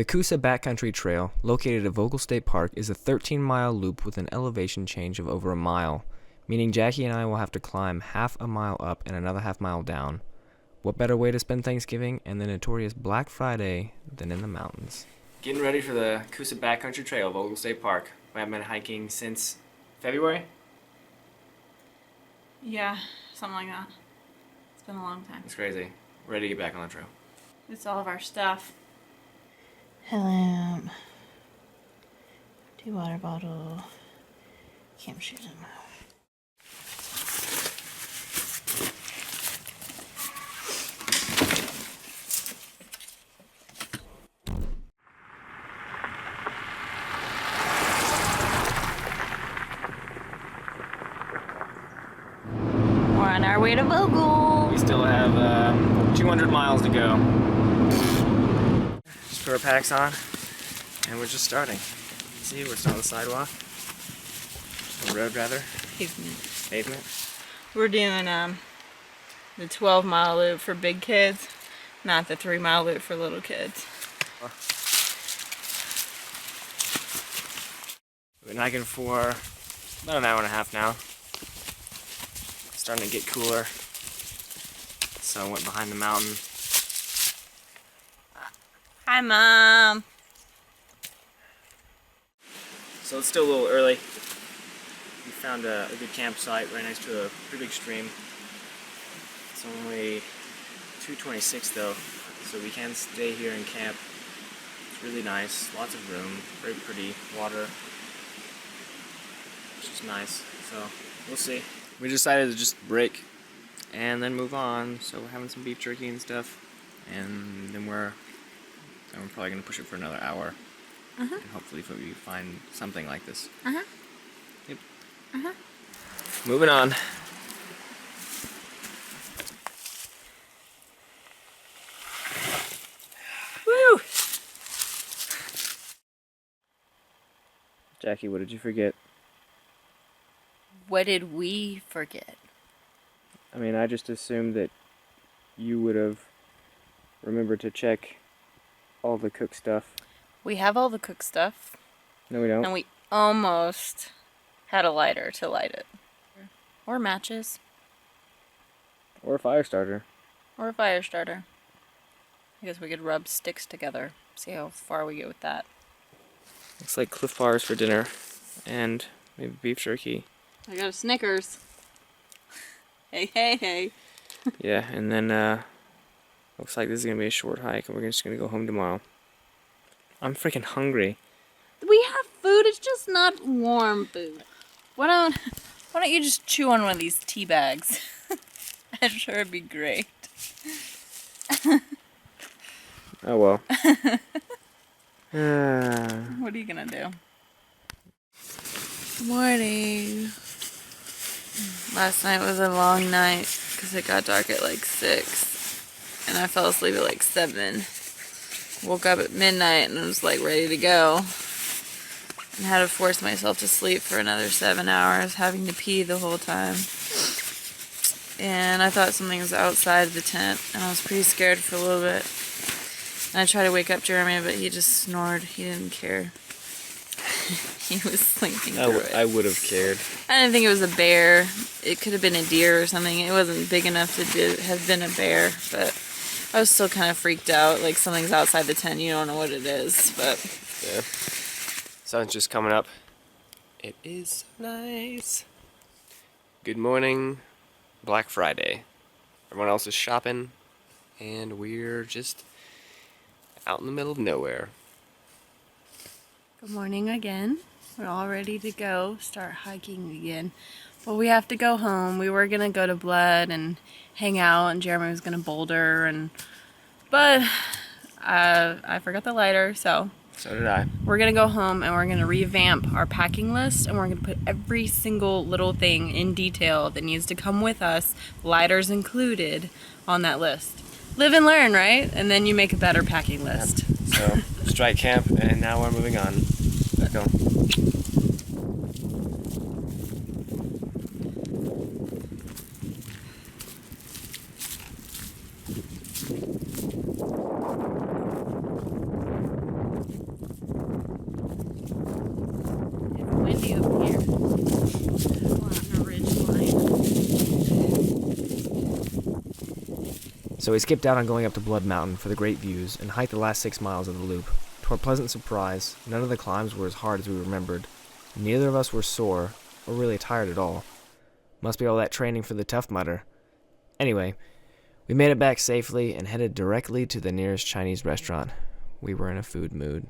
The Coosa Backcountry Trail, located at Vogel State Park, is a 13-mile loop with an elevation change of over a mile, meaning Jackie and I will have to climb half a mile up and another half mile down. What better way to spend Thanksgiving and the notorious Black Friday than in the mountains? Getting ready for the Coosa Backcountry Trail, Vogel State Park. We haven't been hiking since February? Yeah, something like that. It's been a long time. It's crazy. We're ready to get back on the trail. It's all of our stuff. Helm, empty water bottle, camp shoes. We're on our way to Vogel. We still have 200 miles to go. Just put our packs on, and we're just starting. See, we're still on the sidewalk. The road, rather. Pavement. We're doing the 12-mile loop for big kids, not the 3-mile loop for little kids. We've been hiking for about an hour and a half now. It's starting to get cooler, so I went behind the mountain. Hi, Mom. So it's still a little early. We found a good campsite right next to a pretty big stream. It's only 2:26 though, so we can stay here and camp. It's really nice, lots of room, very pretty water. It's just nice, so we'll see. We decided to just break and then move on, so we're having some beef jerky and stuff, and then we're probably gonna push it for another hour. And hopefully we find something like this. Yep. Moving on. Woo! Jackie, what did you forget? What did we forget? I mean, I just assumed that you would have remembered to check all the cook stuff. We have all the cook stuff. No, we don't. And we almost had a lighter to light it. Or matches. Or a fire starter. Or a fire starter. I guess we could rub sticks together. See how far we get with that. Looks like Cliff Bars for dinner. And maybe beef jerky. I got a Snickers. Hey, hey, hey. Yeah, and then looks like this is going to be a short hike and we're just going to go home tomorrow. I'm freaking hungry. We have food, it's just not warm food. Why don't you just chew on one of these tea bags? I'm sure it'd be great. Oh well. What are you gonna do? Good morning. Last night was a long night because it got dark at like 6 and I fell asleep at like 7. Woke up at midnight and was like ready to go and had to force myself to sleep for another 7 hours, having to pee the whole time. And I thought something was outside the tent and I was pretty scared for a little bit. And I tried to wake up Jeremy, but he just snored. He didn't care. He was sleeping through it. I would have cared. I didn't think it was a bear. It could have been a deer or something. It wasn't big enough to have been a bear, but I was still kind of freaked out. Like something's outside the tent. You don't know what it is, but Yeah. Sun's just coming up. It is nice. Good morning, Black Friday. Everyone else is shopping, and we're just out in the middle of nowhere. good morning again. We're all ready to go start hiking again. But we have to go home. We were gonna go to Blood and hang out, and Jeremy was gonna boulder, but I forgot the lighter, so did I. we're gonna go home and we're gonna revamp our packing list, and we're gonna put every single little thing in detail that needs to come with us, lighters included, on that list. Live and learn, right? And then you make a better packing list. So, strike camp, and now we're moving on. Let's go. So we skipped out on going up to Blood Mountain for the great views and hiked the last 6 miles of the loop. To our pleasant surprise, none of the climbs were as hard as we remembered. Neither of us were sore or really tired at all. Must be all that training for the Tough Mudder. Anyway, we made it back safely and headed directly to the nearest Chinese restaurant. We were in a food mood.